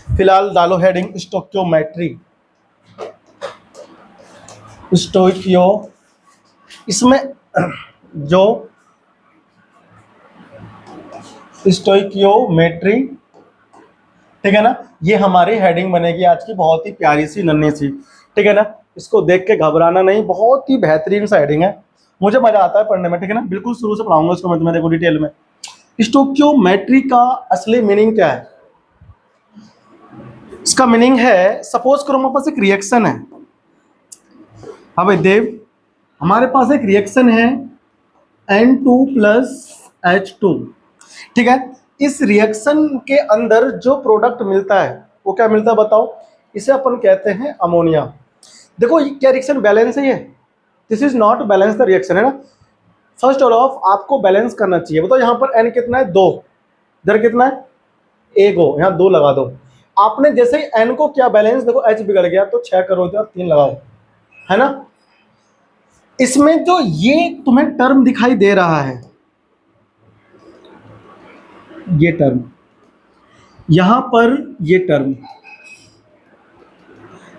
फिलहाल डालो heading stoichiometry. स्टोइकियो, इसमें जो स्टोइकियोमेट्री, ठीक है ना, ये हमारी हेडिंग बनेगी आज की, बहुत ही प्यारी सी नन्ही सी, ठीक है ना। इसको देख के घबराना नहीं, बहुत ही बेहतरीन सा हेडिंग है, मुझे मजा आता है पढ़ने में, ठीक है ना। बिल्कुल शुरू से पढ़ाऊंगा इसको मैं तुम्हें, देखो डिटेल में। स्टोक्योमेट्री का असली मीनिंग क्या है? इसका मीनिंग है, सपोज करो हमारे पास एक रिएक्शन है। हाँ भाई देव, हमारे पास एक रिएक्शन है N2 प्लस H2, ठीक है। इस रिएक्शन के अंदर जो प्रोडक्ट मिलता है वो क्या मिलता है बताओ? इसे अपन कहते हैं अमोनिया। देखो ये क्या रिएक्शन बैलेंस है? ये this is not balance the reaction, है ना। फर्स्ट ऑफ आपको बैलेंस करना चाहिए। बताओ यहाँ पर N कितना है? 2। इधर कितना है? 1 हो, यहाँ 2 लगा दो। आपने जैसे ही N को क्या बैलेंस, देखो H बिगड़ गया तो 6 करो तो 3 लगाओ, है ना। इसमें जो ये तुम्हें टर्म दिखाई दे रहा है, ये टर्म, यहां पर ये टर्म,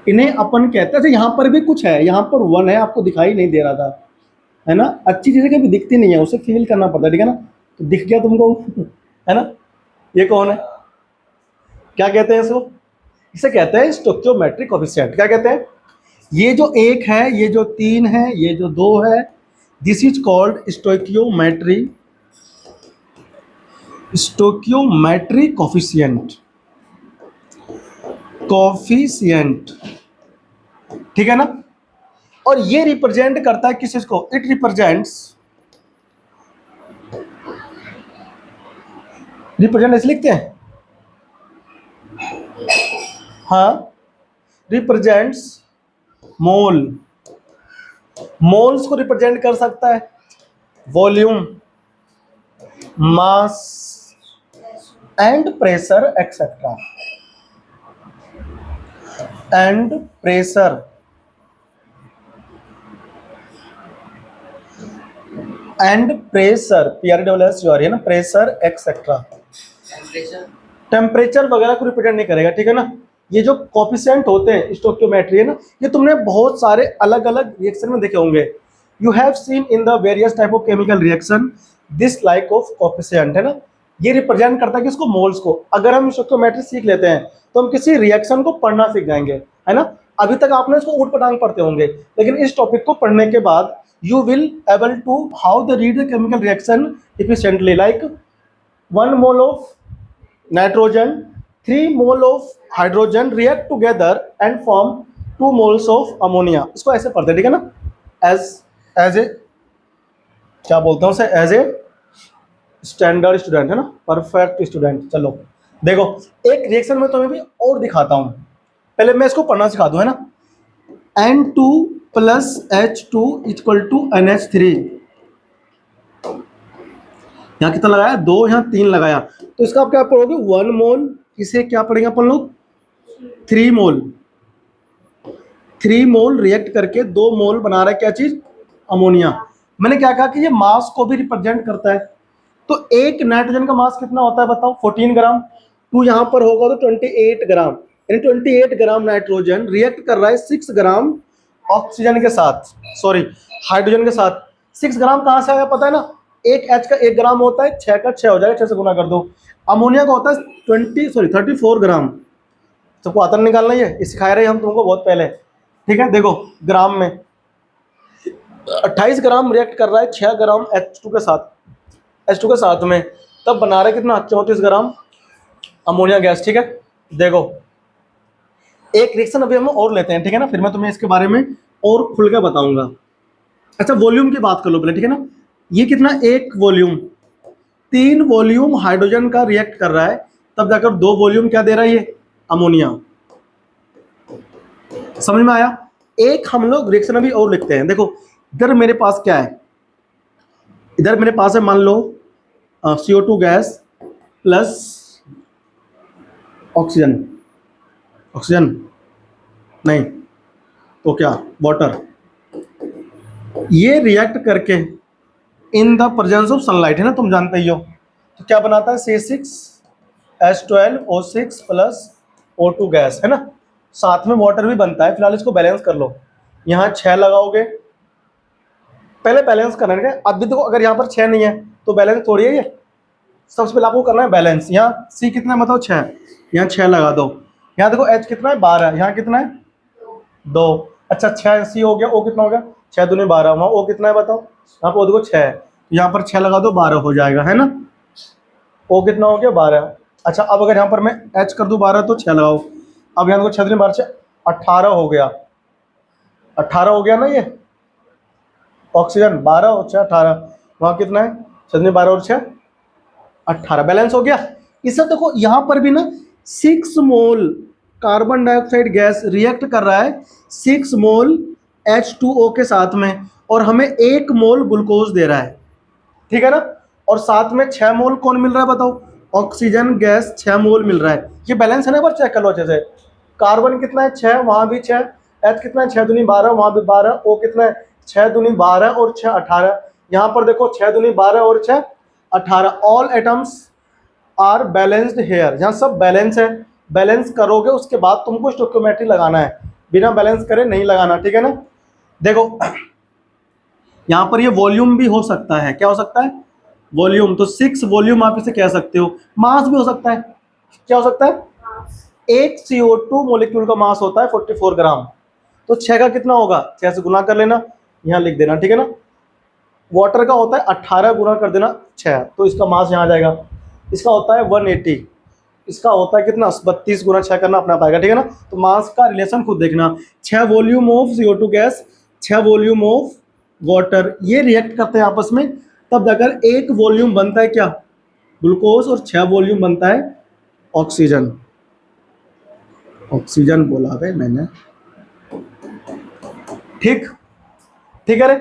इन्हें अपन कहते हैं। यहां पर भी कुछ है, यहां पर 1 है, आपको दिखाई नहीं दे रहा था, है ना। अच्छी चीजें कभी दिखती नहीं है, उसे फील करना पड़ता है, ठीक है ना। तो दिख गया तुमको है ना। ये कौन है? क्या कहते हैं इसको? इसे कहते हैं स्टोइकियोमेट्रिक कोएफिशिएंट। क्या कहते हैं? ये जो 1 है, ये जो 3 है, ये जो 2 है, this is called stoichiometric coefficient. Coefficient, ठीक है ना। और ये रिप्रेजेंट करता है किस चीज को? इट रिप्रेजेंट ऐसे लिखते हैं, हाँ, रिप्रेजेंट्स मोल। मोल्स को रिप्रेजेंट कर सकता है, volume, mass and pressure etcetera. And pressure PRESSURE है ना, प्रेशर एक्सेट्रा। टेम्परेचर वगैरह को रिप्रेजेंट नहीं करेगा, ठीक है ना। ये जो कोएफिशिएंट होते हैं स्टोइकियोमेट्री, है ना, ये तुमने बहुत सारे अलग अलग रिएक्शन में देखे होंगे। You have seen in the various type of chemical reaction this like of coefficient, है ना। ये रिप्रेजेंट करता है किसको? मोल्स को। अगर हम स्टोइकियोमेट्री सीख लेते हैं तो हम किसी रिएक्शन को पढ़ना सीख जाएंगे, है ना। अभी तक आपने इसको ऊट पटांग पढ़ते होंगे, लेकिन इस टॉपिक को पढ़ने के बाद you will able to how the read the chemical reaction efficiently, like 1 mole of nitrogen, 3 mole of hydrogen react together and form 2 moles of ammonia। इसको ऐसे पढ़ते हैं, ठीक है ना। एज ए क्या बोलते हैं उसे? एज ए स्टैंडर्ड स्टूडेंट, है ना, परफेक्ट स्टूडेंट। चलो देखो, एक रिएक्शन में तुम्हें भी और दिखाता हूं, पहले मैं इसको पढ़ना सिखा दूं, है ना। N2 plus H2 equal to NH3। यहाँ कितना लगाया? 2, यहाँ 3 लगाया, तो इसका आप क्या पढ़ोगे? 1 मोल। इसे क्या पढ़ेंगे अपन लोग? 3 मोल। 3 मोल रिएक्ट करके 2 मोल बना रहा है क्या चीज? अमोनिया। मैंने क्या कहा कि ये मास को भी रिप्रेजेंट करता है। तो एक नाइट्रोजन का मास कितना होता है बताओ? 14 ग्राम। 2 यहाँ पर होगा तो 28 ग्राम, यानी 28 ग्राम नाइट्रोजन रिएक्ट कर रहा है 6 ग्राम ऑक्सीजन के साथ, सॉरी हाइड्रोजन के साथ। 6 ग्राम कहाँ से आया पता है ना? एक H का 1 ग्राम होता है, 6 का 6 हो जाएगा, 6 से गुना कर दो। अमोनिया का होता है 34 ग्राम। सबको आता निकालना ही है, ये सिखाए रहे हम तुमको बहुत पहले, ठीक है। देखो ग्राम में 28 ग्राम रिएक्ट कर रहा है 6 ग्राम H2 के साथ में, तब बना रहा है कितना? 34 ग्राम अमोनिया गैस, ठीक है। देखो एक रिएक्शन अभी हम और लेते हैं, ठीक है ना, फिर मैं तुम्हें इसके बारे में और खुल के बताऊंगा। अच्छा वॉल्यूम की बात कर लो पहले, ठीक है ना। ये कितना? 1 वॉल्यूम, 3 वॉल्यूम हाइड्रोजन का रिएक्ट कर रहा है, तब जाकर 2 वॉल्यूम क्या दे रहा है? ये अमोनिया। समझ में आया? एक हम लोग रिएक्शन अभी और लिखते हैं। देखो इधर मेरे पास क्या है? इधर मेरे पास है, मान लो CO2 गैस प्लस ऑक्सीजन नहीं तो क्या? वाटर। ये रिएक्ट करके in the presence of sunlight, है ना, तुम जानते ही हो, तो क्या बनाता है? C6H12O6 प्लस O2 गैस, है ना, साथ में वाटर भी बनता है। फिलहाल इसको बैलेंस कर लो। यहाँ 6 लगाओगे, पहले बैलेंस करना है। अब भी देखो, अगर यहाँ पर 6 नहीं है तो बैलेंस थोड़ी है ये। सबसे पहले आपको करना है बैलेंस। यहाँ C कितना है बताओ, 6, यहाँ 6 लगा दो। यहाँ देखो H कितना है, 12, यहाँ कितना है, 2। अच्छा 6 C हो गया, O कितना हो गया, 6 दूनी 12, वहाँ O कितना है बताओ, यहाँ पर O देखो 6 है, तो यहाँ पर 6 लगा दो, 12 हो जाएगा, है ना। O कितना हो गया, 12। अच्छा अब अगर यहाँ पर मैं H कर दूँ 12 तो 6 लगाओ। अब यहाँ देखो 6 दूनी 12, 6 18 हो गया, 18 हो गया ना ये ऑक्सीजन। 12 और 6 18, वहाँ कितना है, 6 दूनी 12 और 6 18, बैलेंस हो गया। इसे देखो यहाँ पर भी ना 6 mole carbon dioxide gas react कर रहा है 6 मोल H2O के साथ में, और हमें 1 मोल ग्लूकोज दे रहा है, ठीक है ना। और साथ में 6 मोल कौन मिल रहा है बताओ, ऑक्सीजन गैस 6 मोल मिल रहा है। ये बैलेंस है ना, पर चेक कर लो अच्छे से। कार्बन कितना है, 6, वहाँ भी 6, H कितना है, 6 दूनी 12, वहाँ भी 12, O कितना है, 6 दूनी 12 और 6 18, यहाँ पर देखो 6 दूनी 12 और 6 18, all atoms are balanced here. यहाँ सब बैलेंस है। बैलेंस करोगे उसके बाद तुमको स्टोइकियोमेट्री लगाना है, बिना बैलेंस करे नहीं लगाना, ठीक है ना। देखो यहाँ पर ये वॉल्यूम भी हो सकता है, क्या हो सकता है, वॉल्यूम। तो 6 वॉल्यूम आप इसे कह सकते हो। मास भी हो सकता है, क्या हो सकता है, एक CO2 मोलिक्यूल का मास होता है 44 ग्राम। तो 6 का कितना होगा, 6 से गुना कर लेना, यहाँ लिख देना, ठीक है ना। वाटर का होता है 18 गुना कर देना 6, तो इसका मास यहाँ आ जाएगा। इसका होता है 180, इसका होता है कितना, 32 गुना 6 करना अपना पाएगा, ठीक है ना। तो मास का रिलेशन खुद देखना। 6 volume of CO2 gas, 6 volume of water, ये रिएक्ट करते हैं आपस में, तब जाकर 1 वॉल्यूम बनता है क्या, ग्लूकोज, और 6 वॉल्यूम बनता है ऑक्सीजन। ऑक्सीजन बोला भाई मैंने, ठीक, ठीक है रे।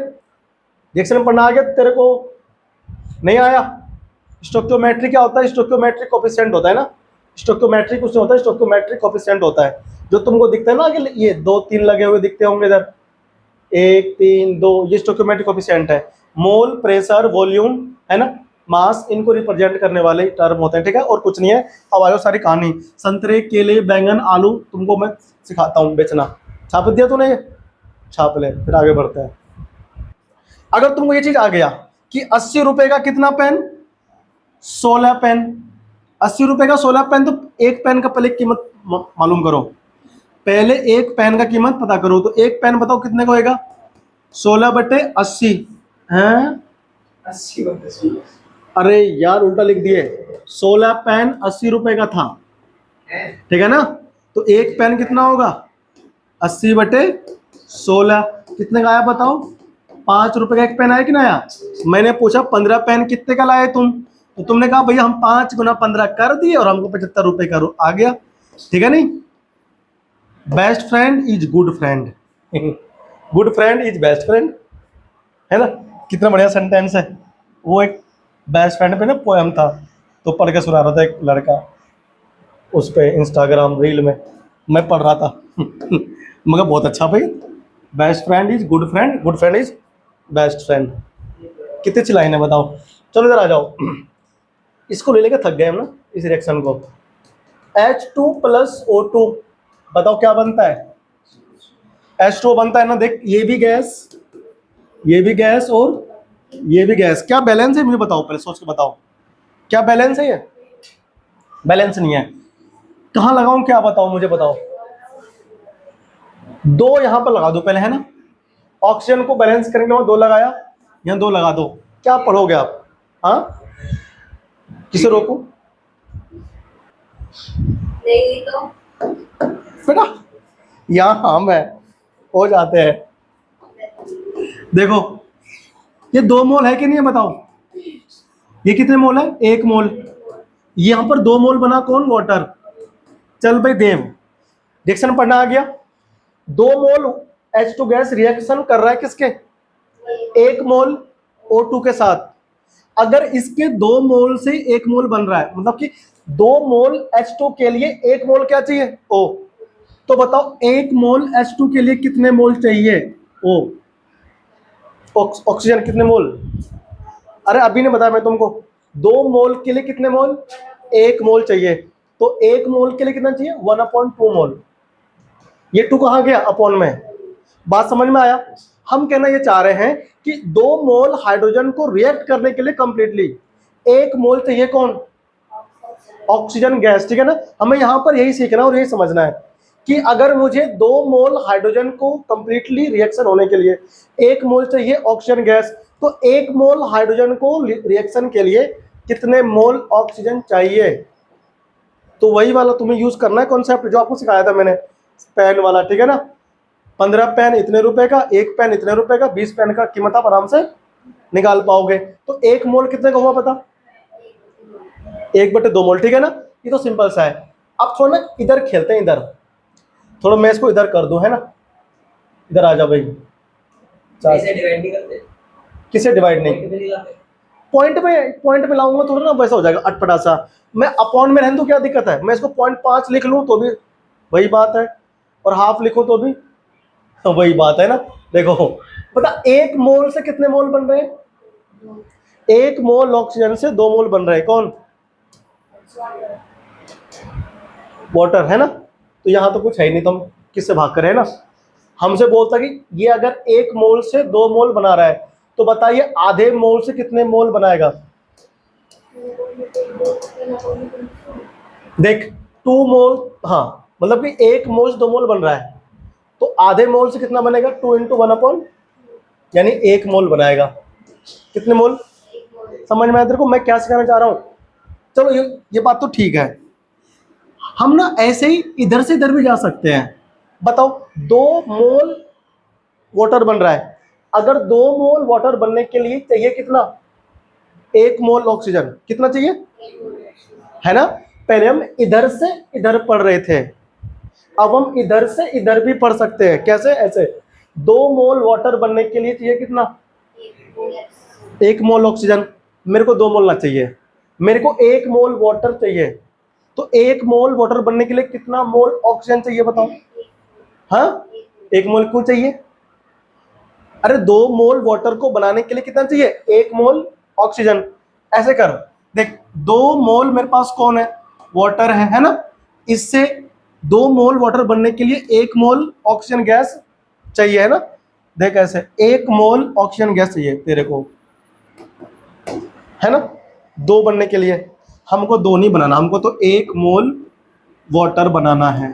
रिएक्शन पढ़ना आ गया तेरे को, नहीं आया। स्टोइकियोमेट्री क्या होता है, स्टोइकियोमेट्रिक कोफिशिएंट होता है ना। स्टोइकियोमेट्री कुछ नहीं होता है, स्टोइकियोमेट्रिक कोफिशिएंट होता है। जो तुमको दिखता है ना कि ये 2 3 लगे हुए दिखते होंगे इधर, 1 3 2, ये स्टोइकियोमेट्रिक कोफिशिएंट है। मोल, प्रेशर, वॉल्यूम, है ना, मास, इनको रिप्रेजेंट करने वाले टर्म होते हैं, ठीक है, और कुछ नहीं है। अब आयो सारी कहानी। संतरे, केले, बैंगन, आलू तुमको मैं सिखाता हूँ बेचना। छाप दिया तूने, ये छाप ले, फिर आगे बढ़ते हैं। अगर तुमको ये चीज आ गया कि 80 रुपए का कितना पेन, 16 पेन, 80 रुपए का 16 पेन, तो एक पेन का पहले कीमत मालूम करो। पहले एक पेन का कीमत पता करो। तो एक पेन बताओ कितने का होएगा, 16/80 है, 80 अरे यार उल्टा लिख दिए। 16 पेन 80 रुपए का था, ठीक है ना। तो एक पेन कितना होगा, 80/16, कितने का आया बताओ, 5 रुपए का एक पेन आया कि ना आया। मैंने पूछा 15 पेन कितने का लाए तुम, तो तुमने कहा भैया हम 5 गुना 15 कर दिए और हमको 75 रुपए का आ गया, ठीक है। नहीं, best friend is good friend, good friend is best friend, है ना। कितना बढ़िया सेंटेंस है। वो एक बेस्ट फ्रेंड पे ना पोएम था, तो पढ़ के सुना रहा था एक लड़का उस पे इंस्टाग्राम रील में, मैं पढ़ रहा था मगर बहुत अच्छा भाई। Best friend is good friend, good friend is best friend. कितने अच्छी लाइन है बताओ। चलो इधर आ जाओ, इसको ले लेके थक गए हम ना, इस रिएक्शन को। H2 + O2, बताओ क्या बनता है, H2O बनता है ना। देख ये भी गैस, ये भी गैस और ये भी गैस, क्या बैलेंस है मुझे बताओ, पहले सोच के बताओ, क्या बैलेंस है ये, बैलेंस नहीं है। कहाँ लगाऊं क्या बताओ मुझे बताओ, 2 यहां पर लगा दो पहले, है ना। ऑक्सीजन को बैलेंस करने के बाद 2 लगाया, यहाँ 2 लगा दो, क्या पढ़ोगे आप, हाँ, किसे रोकूं, नहीं तो बेटा यहाँ हम है, हो जाते हैं। देखो ये 2 मोल है कि नहीं है बताओ, ये कितने मोल है, 1 मोल। यहां पर 2 मोल बना कौन, वाटर। चल भाई देव, रिएक्शन पढ़ना आ गया। 2 मोल H2 गैस रिएक्शन कर रहा है किसके, 1 मोल O2 के साथ। अगर इसके 2 मोल से 1 मोल बन रहा है, मतलब कि 2 मोल H2 के लिए 1 मोल क्या चाहिए, O। तो बताओ 1 मोल H2 के लिए कितने मोल चाहिए, O। ऑक्सीजन कितने मोल, अरे अभी ने बताया मैं तुमको, 2 मोल के लिए कितने मोल, 1 मोल चाहिए। तो 1 मोल के लिए कितना चाहिए 1/2 मोल। ये 2 कहाँ गया अपॉन में। बात समझ में आया। हम कहना ये चाह रहे हैं कि 2 मोल हाइड्रोजन को रिएक्ट करने के लिए कंप्लीटली 1 मोल चाहिए कौन, ऑक्सीजन गैस, ठीक है ना। हमें यहां पर यही सीखना है और यही समझना है कि अगर मुझे 2 मोल हाइड्रोजन को कंप्लीटली रिएक्शन होने के लिए 1 मोल चाहिए ऑक्सीजन गैस, तो 1 मोल हाइड्रोजन को रिएक्शन के लिए कितने मोल ऑक्सीजन चाहिए। तो वही वाला तुम्हें यूज करना है कॉन्सेप्ट जो आपको सिखाया था मैंने, पेन वाला, ठीक है ना। 15 पेन इतने रुपए का, 1 पेन इतने रुपए का, 20 पेन का कीमत आप आराम से निकाल पाओगे। तो 1 मोल कितने का हुआ पता, 1/2 मोल, ठीक है ना। ये तो सिंपल सा है। अब थोड़ा ना इधर खेलते हैं, इधर थोड़ा मैं इसको इधर कर दूं, है ना। इधर आ जा भाई। इसे डिवाइड नहीं करते, किसे डिवाइड नहीं, कितने दिलाते? पॉइंट में लाऊंगा थोड़ा ना वैसा हो जाएगा अटपटा सा। मैं अपॉन में रहने तो क्या दिक्कत है, मैं इसको 0.5 लिख लूं तो भी वही बात है, और हाफ लिखूं तो भी वही बात है ना। देखो पता 1 मोल से कितने मोल बन रहे हैं, 1 मोल ऑक्सीजन से 2 मोल बन रहे हैं कौन, वाटर, है ना। तो यहां तो कुछ है ही नहीं, तो हम किससे भाग कर रहे हैं ना। हमसे बोलता कि ये अगर 1 मोल से 2 मोल बना रहा है तो बताइए आधे मोल से कितने मोल बनाएगा। देख 2 मोल, हाँ मतलब कि 1 मोल से 2 मोल बन रहा है, तो आधे मोल से कितना बनेगा 2 × 1/, यानी 1 मोल बनाएगा। कितने मोल, समझ में आया तेरे को मैं क्या सिखाना चाह रहा हूं। चलो ये बात तो ठीक है। हम ना ऐसे ही इधर से इधर भी जा सकते हैं। बताओ 2 मोल वाटर बन रहा है, अगर 2 मोल वाटर बनने के लिए चाहिए कितना, 1 मोल ऑक्सीजन, कितना चाहिए, है ना। पहले हम इधर से इधर पढ़ रहे थे, अब हम इधर से इधर भी पढ़ सकते हैं। कैसे, ऐसे 2 मोल वाटर बनने के लिए चाहिए कितना, 1 मोल ऑक्सीजन। मेरे को 2 मोल ना चाहिए, मेरे को 1 मोल वाटर चाहिए। तो 1 मोल वाटर बनने के लिए कितना मोल ऑक्सीजन चाहिए बताओ। हाँ 1 मोल क्यों चाहिए, अरे 2 मोल वाटर को बनाने के लिए कितना चाहिए, 1 मोल ऑक्सीजन। ऐसे कर देख, 2 मोल मेरे पास कौन है, वाटर है ना। इससे 2 मोल वाटर बनने के लिए 1 मोल ऑक्सीजन गैस चाहिए, है ना। देख ऐसे 1 मोल ऑक्सीजन गैस चाहिए तेरे को, है ना। 2 बनने के लिए हमको 2 नहीं बनाना, हमको तो 1 मोल वाटर बनाना है।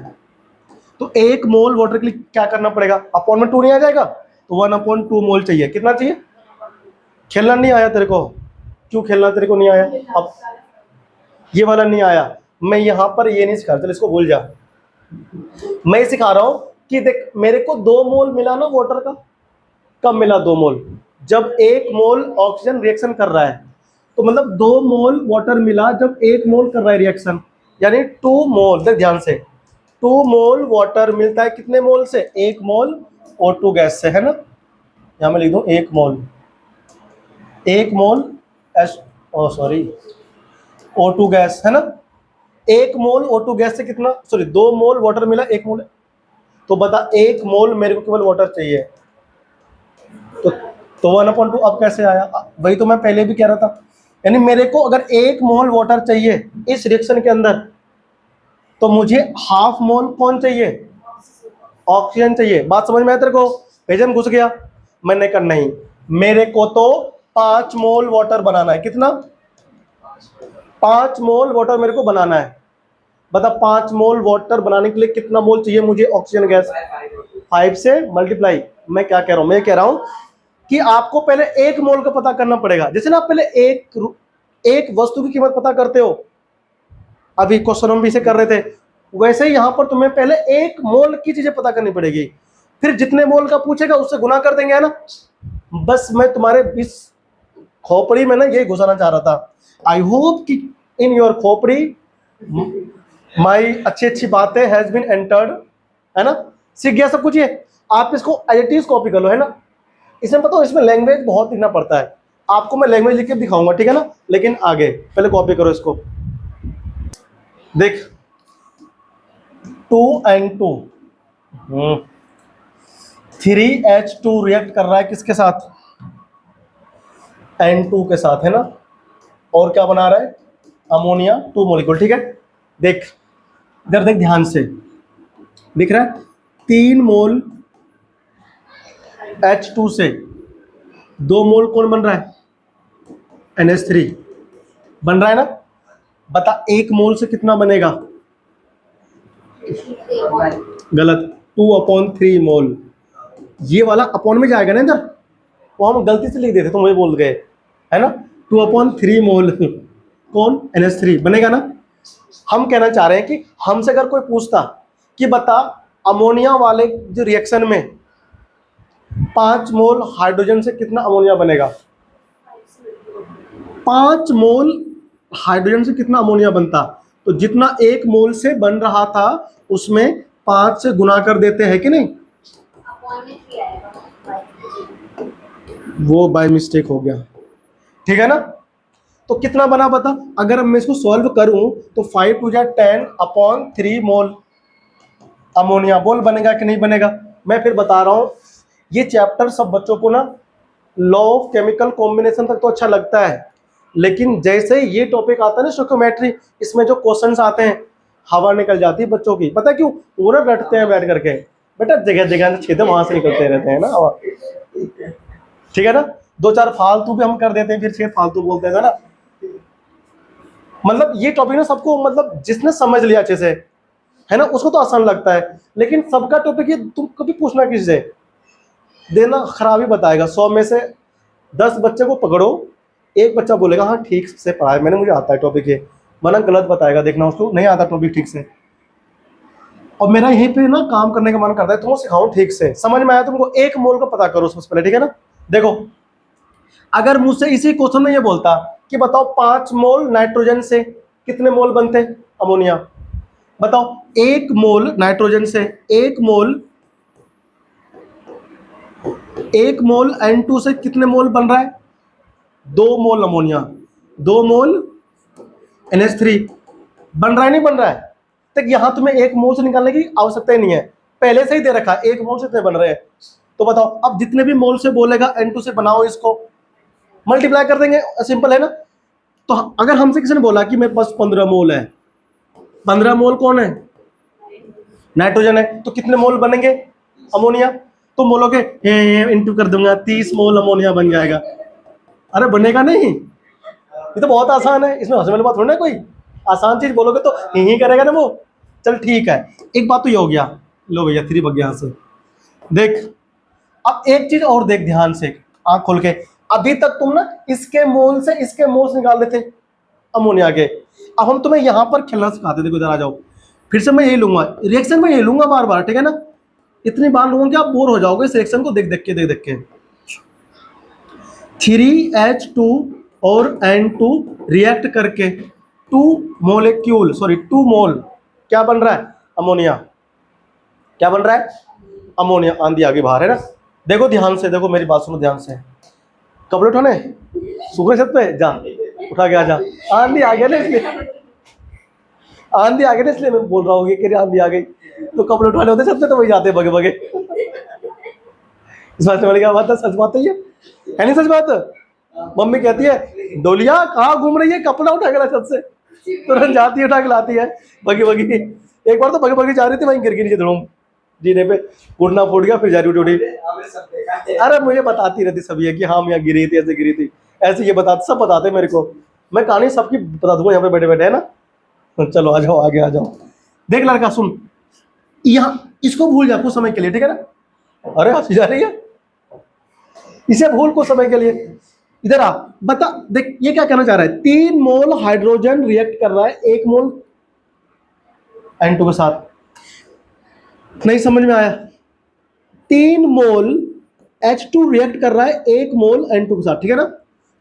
तो 1 मोल वाटर के लिए क्या करना पड़ेगा, अपॉन में 2 नहीं आ जाएगा, तो 1/2 मोल चाहिए। कितना चाहिए, खेलना नहीं आया तेरे को, क्यों खेलना तेरे को नहीं आया, अब ये वाला नहीं आया। मैं यहां पर ये नहीं सिखा रहा, चल इसको भूल जा। मैं सिखा रहा हूं कि देख मेरे को 2 मोल मिला ना वाटर का, कब मिला 2 मोल, जब 1 मोल ऑक्सीजन रिएक्शन कर रहा है। तो मतलब 2 मोल वाटर मिला जब 1 मोल कर रहा है रिएक्शन, यानी 2 मोल, देख ध्यान से 2 मोल वाटर मिलता है कितने मोल से, 1 मोल O2 गैस से, है ना। यहां मैं लिख दूं 1 मोल O2 गैस, है ना। 1 मोल O2 गैस से कितना, 2 मोल वाटर मिला, 1 मोल, तो बता 1 मोल मेरे को केवल वाटर चाहिए। तो 1/2 अब कैसे आया, वही तो मैं पहले भी कह रहा था। यानी मेरे को अगर 1 मोल वाटर चाहिए इस रिएक्शन के अंदर, तो मुझे हाफ मोल कौन चाहिए, ऑक्सीजन चाहिए। बात समझ में आया तेरे को, पेजन घुस गया, मैंने कहा नहीं, मेरे को तो 5 मोल वाटर बनाना है। कितना, 5 मोल वाटर मेरे को बनाना है। बता 5 मोल वाटर बनाने के लिए कितना मोल चाहिए मुझे ऑक्सीजन गैस, 5 से मल्टीप्लाई। मैं क्या कह रहा हूं, मैं कह रहा हूं कि आपको पहले 1 मोल का पता करना पड़ेगा। जैसे ना आप पहले एक वस्तु की कीमत पता करते हो, अभी क्वेश्चन हम भी इसे कर रहे थे, वैसे ही यहां पर तुम्हें पहले 1 मोल की चीजें पता करनी पड़ेगी, फिर जितने मोल का पूछेगा उससे गुना कर देंगे, है ना। बस मैं तुम्हारे इस खोपड़ी में ना यही घुसाना चाह रहा था। आई होप कि इन योर खोपड़ी माई अच्छी बातें हैज बीन एंटर्ड, है ना। सीख गया सब कुछ ये, आप इसको एज इट इज कॉपी कर लो, है ना। इसमें पता हो, इसमें लैंग्वेज बहुत लिखना पड़ता है, आपको मैं लैंग्वेज लिख के दिखाऊंगा, ठीक है ना। लेकिन आगे पहले कॉपी करो इसको। देख 2N2 3H2 रिएक्ट कर रहा है किसके साथ, N2 के साथ, है ना। और क्या बना रहा है, अमोनिया 2 मॉलिक्यूल, ठीक है। देख इधर देख ध्यान से, दिख रहा है 3 मोल H2 से 2 मोल कौन बन रहा है, NH3 बन रहा है ना। बता 1 मोल से कितना बनेगा, गलत, 2/3 मोल। ये वाला अपॉन में जाएगा ना इधर, वो हम गलती से लिख देते तो मुझे बोल गए, है ना। 2/3 मोल कौन, NH3 बनेगा ना। हम कहना चाह रहे हैं कि हमसे अगर कोई पूछता कि बता अमोनिया वाले जो रिएक्शन में 5 मोल हाइड्रोजन से कितना अमोनिया बनेगा, 5 मोल हाइड्रोजन से कितना अमोनिया बनता, तो जितना 1 मोल से बन रहा था उसमें 5 से गुना कर देते हैं कि नहीं, वो बाय मिस्टेक हो गया, ठीक है ना। तो कितना बना बता, अगर मैं इसको सॉल्व करूं तो 5 × 10/3 मोल अमोनिया। बोल बनेगा कि नहीं बनेगा। मैं फिर बता रहा हूं, ये चैप्टर सब बच्चों को ना लॉ ऑफ केमिकल कॉम्बिनेशन तक तो अच्छा लगता है, लेकिन जैसे ही ये टॉपिक आता है ना स्टोइकियोमेट्री, इसमें जो क्वेश्चंस आते हैं हवा निकल जाती है बच्चों की। पता क्यों, वो ना रटते हैं बैठ करके, बेटा जगह जगह से छेदे वहां से निकलते रहते हैं ना हवा, ठीक है ना। 2-4 फालतू भी हम कर देते हैं, फिर छेद फालतू बोलते हैं ना। मतलब ये टॉपिक ना सबको, मतलब जिसने समझ लिया अच्छे से, है ना, उसको तो आसान लगता है, लेकिन सबका टॉपिक ये तुम कभी पूछना किसी से, देना खराब ही बताएगा। 100 में से 10 बच्चे को पकड़ो, एक बच्चा बोलेगा हाँ ठीक से पढ़ा है मैंने, मुझे आता है टॉपिक ये, वरना गलत बताएगा, देखना उसको नहीं आता टॉपिक ठीक से। और मेरा यहीं पे ना काम करने का मन करता है, तुमको सिखाऊं ठीक से, समझ में आया तुमको। 1 मोल का पता करो सबसे पहले, ठीक है ना। देखो अगर मुझसे इसी क्वेश्चन में ये बोलता कि बताओ 5 मोल नाइट्रोजन से कितने मोल बनते अमोनिया, बताओ 1 मोल नाइट्रोजन से 1 मोल N2 से कितने मोल बन रहा है, 2 मोल अमोनिया, 2 मोल NH3 बन रहा है, नहीं बन रहा है। तक यहां तुम्हें 1 मोल से निकालने की आवश्यकता ही नहीं है, पहले से ही दे रखा है 1 मोल से इतने बन रहे हैं। तो बताओ अब जितने भी मोल से बोलेगा N2 से बनाओ, इसको मल्टीप्लाई कर देंगे, सिंपल है ना। तो अगर हमसे किसी ने बोला कि मेरे पास 15 मोल है, 15 मोल कौन है, नाइट्रोजन है, तो कितने मोल बनेंगे अमोनिया, तो बोलोगे इंटू कर दूंगा 30 मोल अमोनिया बन जाएगा। अरे बनेगा नहीं, ये तो बहुत आसान है, इसमें हंसने वाली बात थोड़ी ना, कोई आसान चीज बोलोगे तो ही करेगा ना वो। चल ठीक है, एक बात तो ये हो गया, लो भैया 3 बग गया यहाँ से। देख अब एक चीज और देख ध्यान से, आंख खोल के। अभी तक तुम ना इसके मोल से निकाल देते अमोनिया के, अब हम तुम्हें यहां पर खेलना सिखाते। देखो इधर आ जाओ, फिर से मैं यही लूंगा रिएक्शन, में यही लूंगा बार बार, ठीक है ना। इतनी बार लूंगा कि आप बोर हो जाओगे इस रिएक्शन को देख देख के। 3H2 और N2 रिएक्ट करके 2 मोल क्या बन रहा है, अमोनिया। क्या बन रहा है, अमोनिया। आंधी आगे बाहर है ना। देखो ध्यान से, देखो मेरी बात सुनो ध्यान से। कपड़े उठाने सूखने छत पे जा, उठा के आ जा। आंधी आ गया ना इसलिए, आंधी आ गई ना इसलिए मैं बोल रहा हूँ कि आंधी आ गई, तो कपड़े उठाने होते छत पे तो वही जाते बगे बगे। इस बात में क्या बात है, सच बात है ये, है नहीं सच बात। मम्मी कहती है डोलिया कहाँ घूम रही है, कपड़ा उठा के ला छत से, तुरंत जाती है उठा के लाती है बगी बगी। एक बार तो बगी बगी जा रही थी, वहीं गिर गिर नीचे धड़ूम जीने पे, घुटना फूट गया, फिर जा रही उठी। अरे मुझे बताती रहती सब ये कि हाँ मैं गिरी थी, ऐसे गिरी थी, ऐसे ये बताते, सब बताते मेरे को। मैं कहानी सबकी बता दूंगा यहाँ पे बैठे बैठे, है ना। चलो आ जाओ आगे आ जाओ। देख लड़का सुन, यहाँ इसको भूल जा कुछ समय के लिए, ठीक है ना। अरे हंसी जा रही है, इसे भूल कुछ समय के लिए। इधर आ, बता देख ये क्या कहना चाह रहा है। 3 मोल हाइड्रोजन रिएक्ट कर रहा है 1 मोल N2 के साथ, नहीं समझ में आया। 3 मोल H2 रिएक्ट कर रहा है 1 मोल N2 के साथ, ठीक है ना।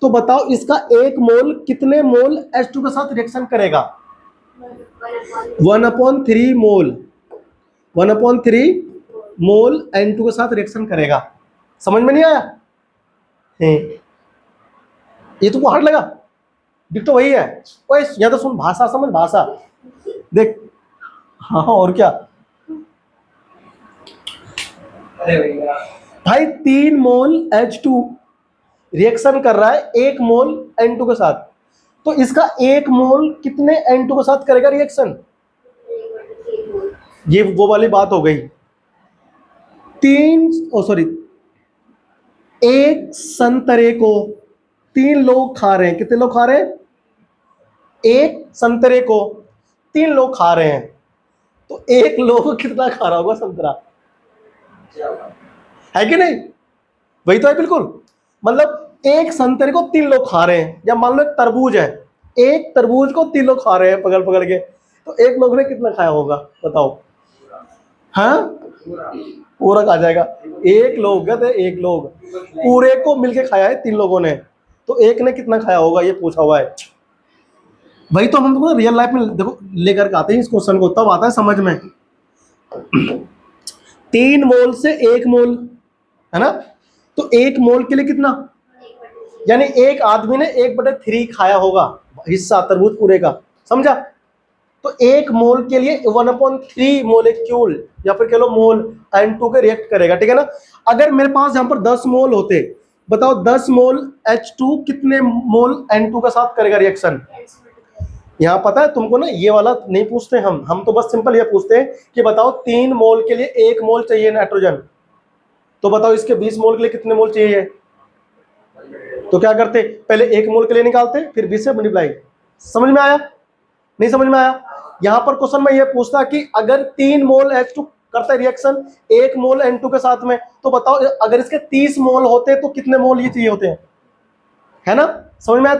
तो बताओ इसका 1 मोल कितने मोल H2 के साथ रिएक्शन करेगा, 1/3 मोल, 1/3 मोल N2 के साथ रिएक्शन करेगा। समझ में नहीं आया, ये तुमको हार्ड लगा, डिक्टो वही है। ओए या तो सुन, भाषा समझ, भाषा देख। हाँ और क्या भाई, 3 मोल H2 रिएक्शन कर रहा है 1 मोल N2 के साथ, तो इसका एक मोल कितने N2 के साथ करेगा रिएक्शन? ये वो वाली बात हो गई। एक संतरे को 3 लोग खा रहे हैं। कितने लोग खा रहे हैं? एक संतरे को 3 लोग खा रहे हैं, तो एक लोग कितना खा रहा होगा संतरा? है कि नहीं? वही तो है बिल्कुल। मतलब एक संतरे को 3 लोग खा रहे हैं, या मान लो एक तरबूज है, एक तरबूज को 3 लोग खा रहे हैं पकड़ पकड़ के, तो एक लोग ने कितना खाया होगा बताओ? हाँ, पूरा खा जाएगा। एक लोग कहते, एक लोग पूरे को मिलके खाया है 3 लोगों ने, तो एक ने कितना खाया होगा ये पूछा हुआ है। वही तो हम तुमको रियल लाइफ में देखो लेकर के आते हैं इस क्वेश्चन को, तब आता है समझ में। 3 मोल से 1 मोल है ना, तो 1 मोल के लिए कितना, यानी एक आदमी ने 1/3 खाया होगा हिस्सा तरबूज पूरे का, समझा? तो 1 मोल के लिए 1/3 मोलिक्यूल या फिर कह लो मोल N2 के रिएक्ट करेगा, ठीक है ना। अगर मेरे पास यहाँ पर 10 मोल होते, बताओ 10 मोल H2 कितने मोल N2 के साथ करेगा रिएक्शन? यहाँ पता है तुमको ना, ये वाला नहीं पूछते हम तो बस सिंपल ये पूछते हैं कि बताओ 3 मोल के लिए 1 मोल चाहिए नाइट्रोजन, तो बताओ इसके 20 मोल के लिए कितने मोल चाहिए? तो क्या करते, पहले 1 मोल के लिए निकालते, फिर 20 से मल्टीप्लाई। समझ में आया? नहीं समझ में आया? यहां पर क्वेश्चन में ये पूछता कि अगर 3 मोल H2 करता है रिएक्शन 1 मोल N2 के साथ में, तो बताओ अगर इसके 30 मोल होते तो कितने मोल ये चाहिए होते हैं, है ना? समझ में आया?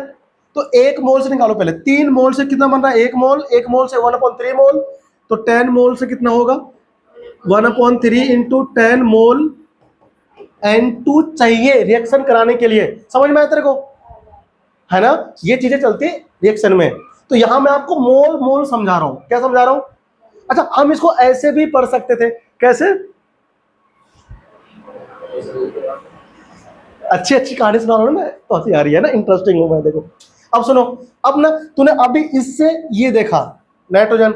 तो 1 मोल से निकालो पहले, 3 मोल से कितना बन रहा है? 1 मोल, 1 मोल से 1/3 मोल, तो 10 मोल से कितना होगा? 1/3 इंटू 10 मोल N2 चाहिए रिएक्शन कराने के लिए। समझ में आया तेरे को? है ना, ये चीजें चलती है रिएक्शन में। तो यहां मैं आपको मोल मोल समझा रहा हूं। क्या समझा रहा हूं? अच्छा, हम इसको ऐसे भी पढ़ सकते थे। कैसे? अच्छी अच्छी कहानी सुना रहा हूं मैं, तो हंसी आ रही है ना, इंटरेस्टिंग हो मैं। देखो अब सुनो, अब ना तूने अभी इससे ये देखा नाइट्रोजन,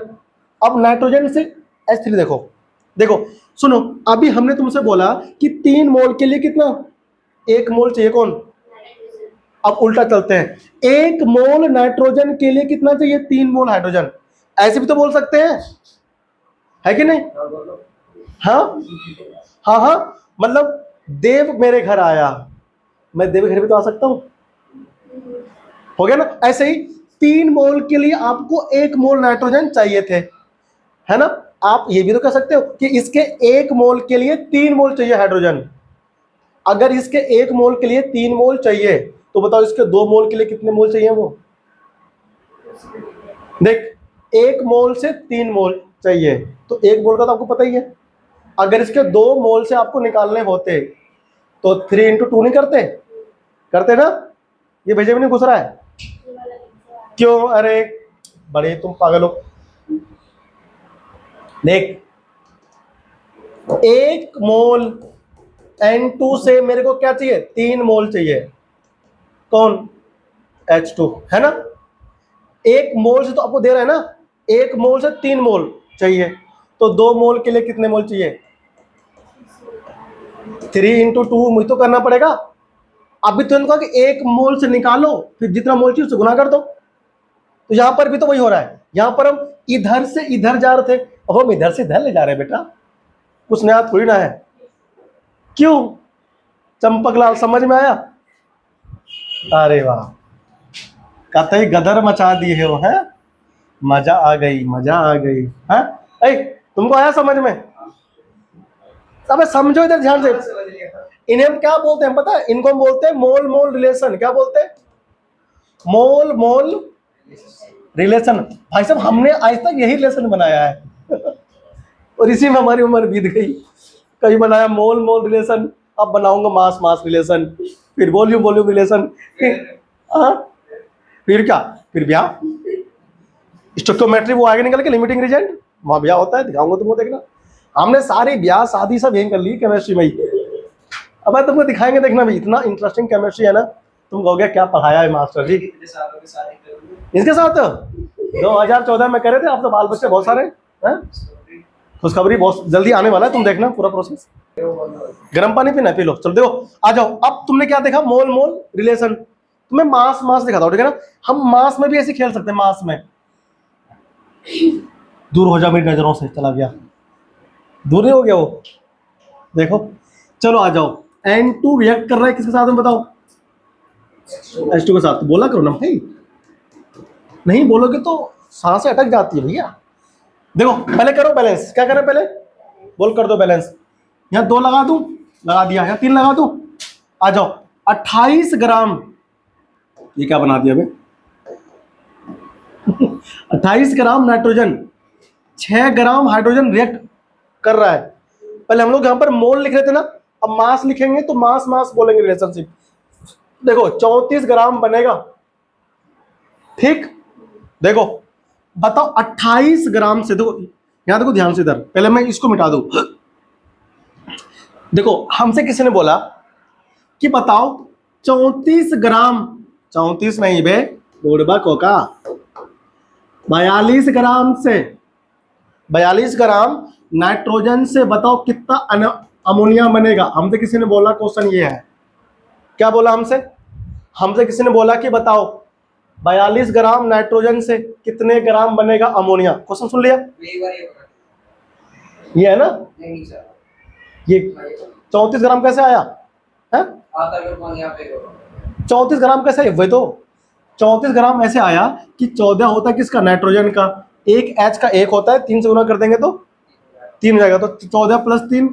अब नाइट्रोजन से H3 देखो। देखो सुनो, अभी हमने तुमसे बोला कि 3 मोल के लिए कितना, 1 मोल चाहिए कौन? अब उल्टा चलते हैं, 1 मोल नाइट्रोजन के लिए कितना चाहिए? 3 मोल हाइड्रोजन। ऐसे भी तो बोल सकते हैं, है कि नहीं? हाँ हाँ हाँ, मतलब देव मेरे घर आया, मैं देव घर भी तो आ सकता हूं, हो गया ना? ऐसे ही 3 मोल के लिए आपको 1 मोल नाइट्रोजन चाहिए थे, है ना? आप ये भी तो कह सकते हो कि इसके 1 मोल के लिए 3 मोल चाहिए हाइड्रोजन। अगर इसके 1 मोल के लिए 3 मोल चाहिए, तो बताओ इसके 2 मोल के लिए कितने मोल चाहिए? वो देख, 1 मोल से 3 मोल चाहिए, तो 1 मोल का तो आपको पता ही है। अगर इसके 2 मोल से आपको निकालने होते, तो 3 इंटू 2 नहीं करते? करते ना? ये भेजे भी नहीं घुस रहा है क्यों? अरे बड़े तुम पागल हो। देख, 1 मोल N2 से मेरे को क्या चाहिए? 3 मोल चाहिए। कौन? H2, है ना? 1 मोल से तो आपको दे रहा है ना, 1 मोल से 3 मोल चाहिए, तो 2 मोल के लिए कितने मोल चाहिए? 3 इंटू 2 मुझे तो करना पड़ेगा। अभी तो इनको कहा कि 1 मोल से निकालो, फिर जितना मोल चाहिए उससे गुना कर दो। तो यहां पर भी तो वही हो रहा है। यहां पर हम इधर से इधर जा रहे थे, अब हम इधर से इधर ले जा रहे हैं बेटा, कुछ नया थोड़ी ना है। क्यों चंपकलाल, समझ में आया? अरे वाह, कतई गदर मचा दिए हो, है? मजा आ गई, मजा आ गई। है तुमको आया समझ में? अब समझो इधर ध्यान से, इन्हें हम क्या बोलते हैं पता है? इनको हम बोलते हैं मोल मोल रिलेशन। क्या बोलते हैं? मोल मोल रिलेशन। भाई साहब, हमने आज तक यही रिलेशन बनाया है और इसी में हमारी उम्र बीत गई। कहीं बनाया मोल मोल रिलेशन, अब बनाऊंगा मास मास रिलेशन, फिर वॉल्यूम वॉल्यूम रिलेशन, फिर क्या, फिर ब्याह, स्टोइकियोमेट्री वो आगे निकल के लिमिटिंग रीजेंट, वहां ब्याह होता है, दिखाऊंगा तुमको, देखना। हमने सारी ब्याह शादी सब यही कर ली केमिस्ट्री में ही। अब तुमको दिखाएंगे, देखना भी, इतना इंटरेस्टिंग केमिस्ट्री है ना, तुम कहोगे क्या पढ़ाया है मास्टर जी। इसके साथ 2014 में करे थे, आप तो बाल बच्चे बहुत सारे हैं। खुशखबरी बहुत जल्दी आने वाला है, तुम देखना पूरा प्रोसेस। गर्म पानी पीना, पी लो। चलो देखो, आ जाओ। अब तुमने क्या देखा? मोल मोल रिलेशन। तुम्हें मास मास दिखाता हूँ, ठीक है ना। हम मास में भी ऐसे खेल सकते हैं, मास में। दूर हो जा मेरी नजरों से, चला गया, दूर नहीं हो गया वो, देखो। चलो आ जाओ, N2 रिएक्ट कर रहा है किसके साथ में बताओ? H2 के साथ। तो बोला करो ना भाई, नहीं बोलोगे तो सांसें अटक जाती है भैया। देखो पहले करो बैलेंस, क्या करें पहले, बोल कर दो बैलेंस। यहाँ 2 लगा दूं, लगा दिया, यहाँ 3 लगा दूं, आ जाओ। 28 ग्राम, ये क्या बना दिया बे 28 gram nitrogen, 6 gram hydrogen react कर रहा है। पहले हम लोग यहाँ पर मोल लिख रहे थे ना, अब मास लिखेंगे तो मास मास बोलेंगे रिलेशनशिप। देखो 34 ग्राम बनेगा, ठीक। देखो बताओ 28 ग्राम से, देखो यहां देखो ध्यान से, इधर पहले मैं इसको मिटा दूं। देखो हमसे किसी ने बोला कि बताओ 34 ग्राम, 34 नहीं बे बुढ़बा कोका, 42 ग्राम से, 42 ग्राम नाइट्रोजन से बताओ कितना अमोनिया बनेगा। हमसे किसी ने बोला, क्वेश्चन ये है, क्या बोला हमसे? हमसे किसी ने बोला कि बताओ 42 ग्राम नाइट्रोजन से कितने ग्राम बनेगा अमोनिया। क्वेश्चन सुन लिया? ये है ना, नहीं सर, ये 34 ग्राम कैसे आया है? आता है कौन यहाँ पे करो। 34 ग्राम कैसे है? वही तो 34 ग्राम ऐसे आया कि 14 होता है किसका, नाइट्रोजन का, एक H का 1 होता है, 3 से गुना कर देंगे तो 3 हो जाएगा, तो 14 + 3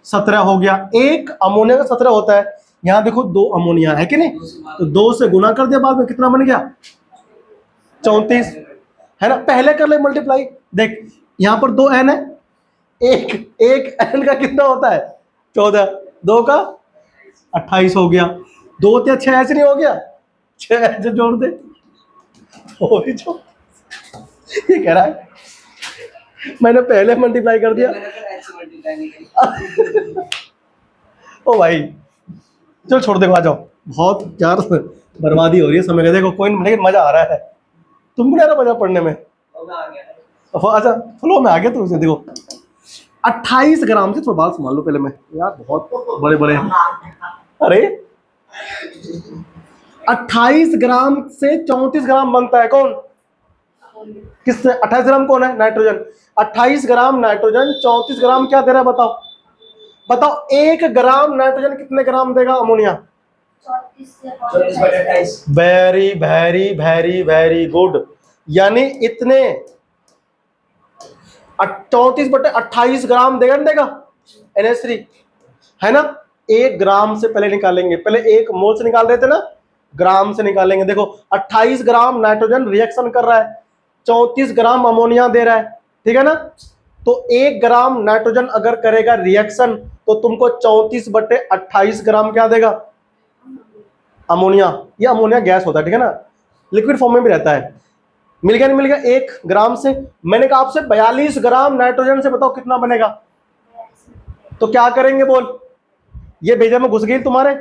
17 हो गया। एक अमोनिया का 17 होता है, यहाँ देखो 2 अमोनिया है कि नहीं, तो 2 से गुना कर दिया, बाद में कितना बन गया 34, है ना। पहले कर ले मल्टीप्लाई, देख यहाँ पर 2 N है, एक N का कितना होता है 14, 2 का 28 हो गया, 2 या 6 ऐसे नहीं हो गया, 6 ऐसे जोड़ दे, हो भी जो ये कह रहा है मैंने पहले मल्टीप्लाई कर दिया। मैंने फिर ऐसे मल्टीप्लाई नहीं की। ओ भाई चलो छोड़ दे, आ जाओ, बहुत यार बर्बादी हो रही है समय का, देखो कोई, लेकिन मजा आ रहा है, तुमको नहीं आ रहा मजा पढ़ने में? और मैं आ गया। अच्छा फ्लो में आ गया तुमसे। देखो 28 ग्राम से, थोड़ा बात संभाल लो पहले, मैं यार बहुत बड़े बड़े, अरे 28 ग्राम से 34 ग्राम बनता है, कौन किससे? 28 ग्राम कौन है? नाइट्रोजन। 28 ग्राम नाइट्रोजन 34 ग्राम क्या दे रहा है बताओ? बताओ 1 ग्राम नाइट्रोजन कितने ग्राम देगा ammonia? 34/28। Very very very very good, यानी इतने 34/28 ग्राम देगा, नहीं देगा NH3, है ना। 1 ग्राम से पहले निकालेंगे, पहले 1 मोल से निकाल रहे थे ना, ग्राम से निकालेंगे। देखो 28 ग्राम नाइट्रोजन रिएक्शन कर रहा है, 34 ग्राम अमोनिया दे रहा है, ठीक है ना। तो 1 ग्राम नाइट्रोजन अगर करेगा रिएक्शन तो तुमको 34/28 ग्राम क्या देगा अमोनिया। ये अमोनिया गैस होता है, ठीक है ना, लिक्विड फॉर्म में भी रहता है। मिल गया नहीं मिल गया 1 ग्राम से? मैंने कहा आपसे 42 ग्राम नाइट्रोजन से बताओ कितना बनेगा, तो क्या करेंगे बोल? ये भेजा में घुस गई तुम्हारे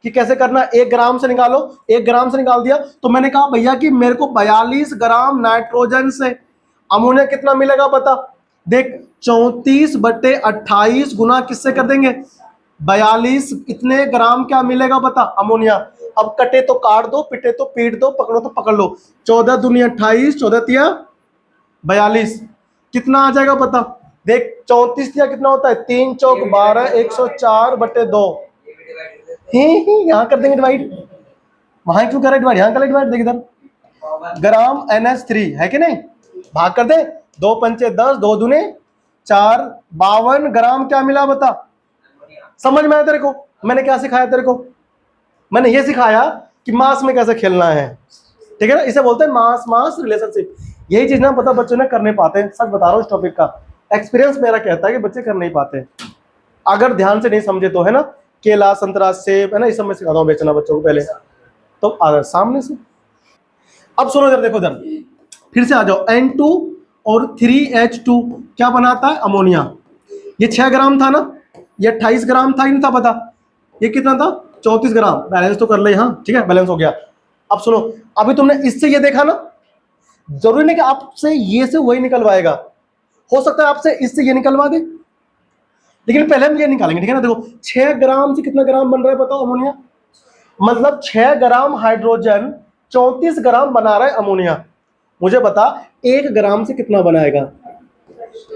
कि कैसे करना, 1 ग्राम से निकालो, 1 ग्राम से निकाल दिया, तो मैंने कहा भैया कि मेरे को 42 ग्राम नाइट्रोजन से अमोनिया कितना मिलेगा बता। देख 34/28 गुना किससे कर देंगे 42, इतने ग्राम क्या मिलेगा बता अमोनिया। अब कटे तो काट दो, पिटे तो पीट दो, पकड़ो तो पकड़ लो, 14 दूनी 28, 14 तिया 42, कितना आ जाएगा बता। देख 34 तिया कितना होता है, 3 चौक 12, 104/2, यहाँ कर देंगे डिवाइड, वहां क्यों कर रहे डिवाइड, यहाँ कर डिवाइड, देख इधर ग्राम NH3 है कि नहीं, भाग कर दे, 2 पंचे 10, 2 दूने 4, 52 ग्राम क्या मिला बता। समझ में आया तेरे को? मैंने क्या सिखाया तेरे को? मैंने ये सिखाया कि मास में कैसे खेलना है, ठीक है ना। इसे बोलते हैं मास मास रिलेशनशिप। यही चीज ना पता बच्चों ने कर नहीं पाते, सच बता रहा हूँ, इस टॉपिक का एक्सपीरियंस मेरा कहता है कि बच्चे कर नहीं पाते, अगर ध्यान से नहीं समझे तो, है ना। केला संतरा सेब, है ना, इस सब में सिखाता हूँ बेचना बच्चों को पहले, तो आ सामने से। अब सुनो इधर, देखो इधर, फिर से आ जाओ। N2 और 3H2 क्या बनाता है अमोनिया। ये 6 ग्राम था ना, ये 28 ग्राम था, ही नहीं था पता, ये कितना था 34 ग्राम। बैलेंस तो कर ले, हाँ ठीक है, बैलेंस हो गया। अब सुनो, अभी तुमने इससे ये देखा ना, जरूरी नहीं कि आपसे ये से वही निकलवाएगा, हो सकता है आपसे इससे ये निकलवा दे, लेकिन पहले हम ये निकालेंगे, ठीक है ना। देखो 6 ग्राम से कितना ग्राम बन रहा है बताओ अमोनिया, मतलब 6 ग्राम हाइड्रोजन 34 ग्राम बना रहा है अमोनिया। मुझे बता 1 ग्राम से कितना बनाएगा?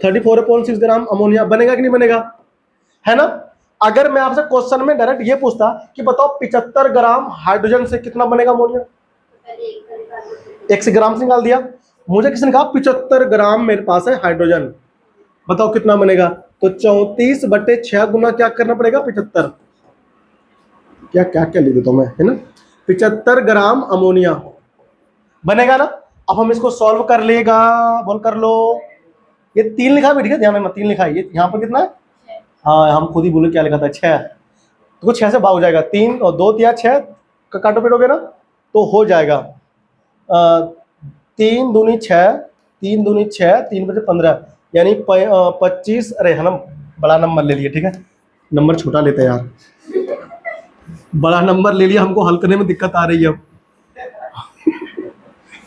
34.6 ग्राम अमोनिया बनेगा कि नहीं बनेगा, है ना। अगर मैं आपसे क्वेश्चन में डायरेक्ट ये पूछता कि बताओ 75 ग्राम हाइड्रोजन से कितना बनेगा अमोनिया, 1 से ग्राम से निकाल दिया। मुझे किसी ने कहा 75 ग्राम मेरे पास है हाइड्रोजन, बताओ कितना बनेगा? तो 34/6 गुना क्या करना पड़ेगा? 75, क्या क्या क्या लिख देता हूं मैं, है ना। 75 ग्राम अमोनिया बनेगा ना। अब हम इसको सॉल्व कर लेगा, बोल कर लो। ये 3 लिखा है, ठीक है, ध्यान रखना 3 लिखा है। ये यहाँ पर कितना है? हाँ, हम खुद ही बोले क्या लिखा था, 6। तो 6 से भाग हो जाएगा, 3 और 2 या 6 काटो पीटोगे ना तो हो जाएगा 3 दूनी 6, 3 दूनी 6, 3 बजे 15, यानी 25। अरे है ना, बड़ा नंबर ले लिए, ठीक है, नंबर छोटा लेते हैं यार, बड़ा नंबर ले लिया, हमको हल करने में दिक्कत आ रही है अब।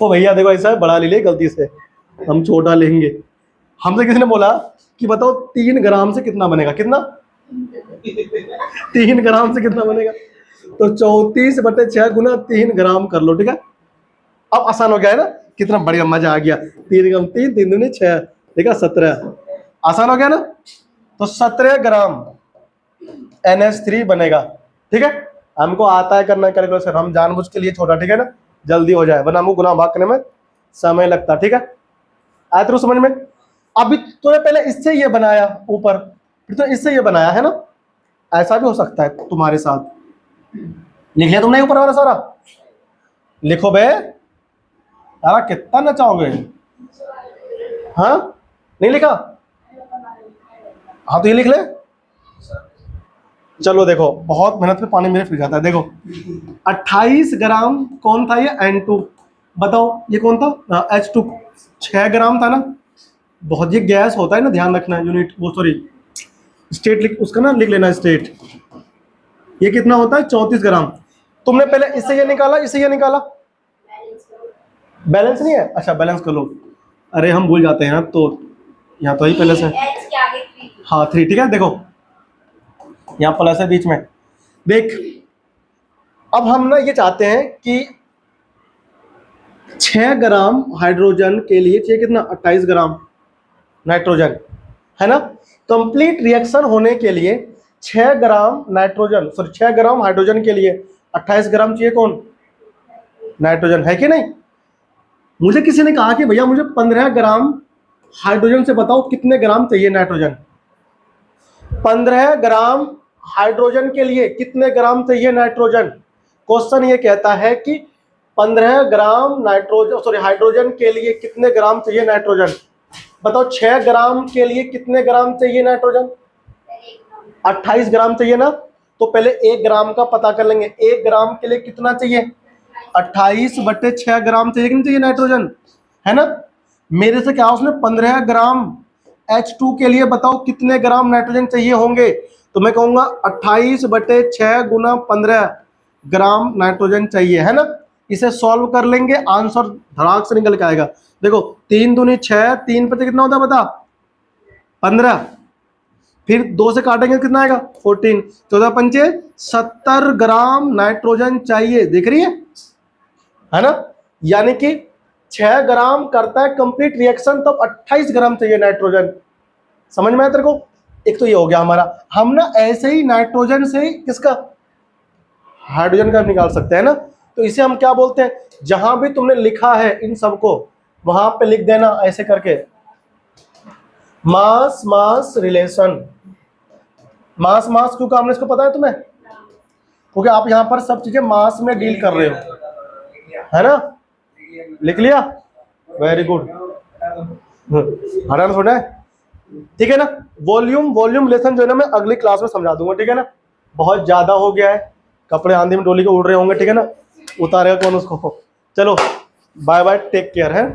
ओ भैया देखो, ऐसा है, बड़ा ले लिया गलती से, हम छोटा लेंगे। हमसे किसी ने बोला कि बताओ 3 ग्राम से कितना बनेगा, कितना 3 ग्राम से कितना बनेगा? तो 34/6 गुना 3 ग्राम कर लो, ठीक है। अब आसान हो गया है ना, कितना बढ़िया, मजा आ गया। 3 ग्राम 3, 3 दूनी 6, ठीक है, 17, आसान हो गया ना। तो 17 ग्राम NH3 बनेगा, ठीक है। हमको आता है करना कैलकुलेशन, हम जानबूझ के लिए छोटा, ठीक है ना, जल्दी हो जाए, वरना हमको गुना भाग करने में समय लगता, ठीक है। आया तेरे समझ में? अभी तूने पहले इससे ये बनाया ऊपर, फिर तो इससे ये बनाया, है ना। ऐसा भी हो सकता है तुम्हारे साथ। लिख लिया तुमने ऊपर वाला सारा? लिखो बे, सारा कितना नचाओगे? हाँ, नहीं लिखा? हाँ तो ये लिख ले। चलो देखो, बहुत मेहनत पे पानी मेरे फिर जाता है। देखो 28 ग्राम कौन था? ये N2। बताओ ये कौन था? H2। 6 ग्राम था ना। बहुत, ये गैस होता है ना, ध्यान रखना है, यूनिट वो सॉरी स्टेट लिख, उसका ना लिख लेना स्टेट। ये कितना होता है? 34 ग्राम। तुमने पहले इससे ये निकाला, इससे ये निकाला, बैलेंस नहीं है? अच्छा बैलेंस कर लो। अरे हम भूल जाते हैं, तो यहाँ तो ही पहले से, हाँ 3, ठीक है। देखो यहाँ प्लस है बीच में, देख। अब हम ना ये चाहते हैं कि 6 ग्राम हाइड्रोजन के लिए चाहिए कितना? 28 ग्राम नाइट्रोजन, है ना। कंप्लीट रिएक्शन होने के लिए 6 gram nitrogen, sorry 6 gram hydrogen के लिए 28 ग्राम चाहिए कौन? नाइट्रोजन, है कि नहीं। मुझे किसी ने कहा कि भैया मुझे 15 ग्राम हाइड्रोजन से बताओ कितने ग्राम चाहिए नाइट्रोजन। 15 ग्राम हाइड्रोजन के लिए कितने ग्राम चाहिए नाइट्रोजन? क्वेश्चन ये कहता है कि 15 ग्राम नाइट्रोजन, सॉरी हाइड्रोजन के लिए कितने ग्राम चाहिए नाइट्रोजन। बताओ 6 ग्राम के लिए कितने ग्राम चाहिए नाइट्रोजन? 28 ग्राम चाहिए ना। तो पहले 1 ग्राम का पता कर लेंगे। 1 ग्राम के लिए कितना चाहिए? 28/6 ग्राम चाहिए कि नहीं चाहिए नाइट्रोजन, है ना। मेरे से क्या उसने 15 ग्राम H2 के लिए बताओ कितने ग्राम नाइट्रोजन चाहिए होंगे। तो मैं कहूंगा 28/6 गुना 15 ग्राम नाइट्रोजन चाहिए, है ना। इसे सॉल्व कर लेंगे, आंसर धड़ाक से निकल के आएगा। देखो 3 दूनी 6, 3 पे कितना होता है बता? 15, फिर 2 से काटेंगे कितना आएगा? 14, 14 पंचे 70 ग्राम नाइट्रोजन चाहिए, देख रही है ना। यानी कि 6 ग्राम करता है कंप्लीट रिएक्शन, तब 28 ग्राम चाहिए नाइट्रोजन। समझ में आया तेरे को? एक तो ये हो गया हमारा। हम ना ऐसे ही नाइट्रोजन से किसका? हाइड्रोजन का निकाल सकते हैं ना। तो इसे हम क्या बोलते हैं? जहां भी तुमने लिखा है इन सबको वहां पे लिख देना ऐसे करके, मास मास रिलेशन। मास मास क्यों काम है इसको पता है तुम्हें? क्योंकि आप यहाँ पर सब चीजें मास में डील कर रहे हो, है ना। लिख लिया, वेरी गुड, हरा थोड़ा है, ठीक है ना। वॉल्यूम वॉल्यूम रिलेशन जो है ना मैं अगली क्लास में समझा दूंगा, ठीक है ना। बहुत ज्यादा हो गया है, कपड़े आंधी में डोली के उड़ रहे होंगे, ठीक है ना। उतारेगा कौन उसको? चलो बाय बाय, टेक केयर है।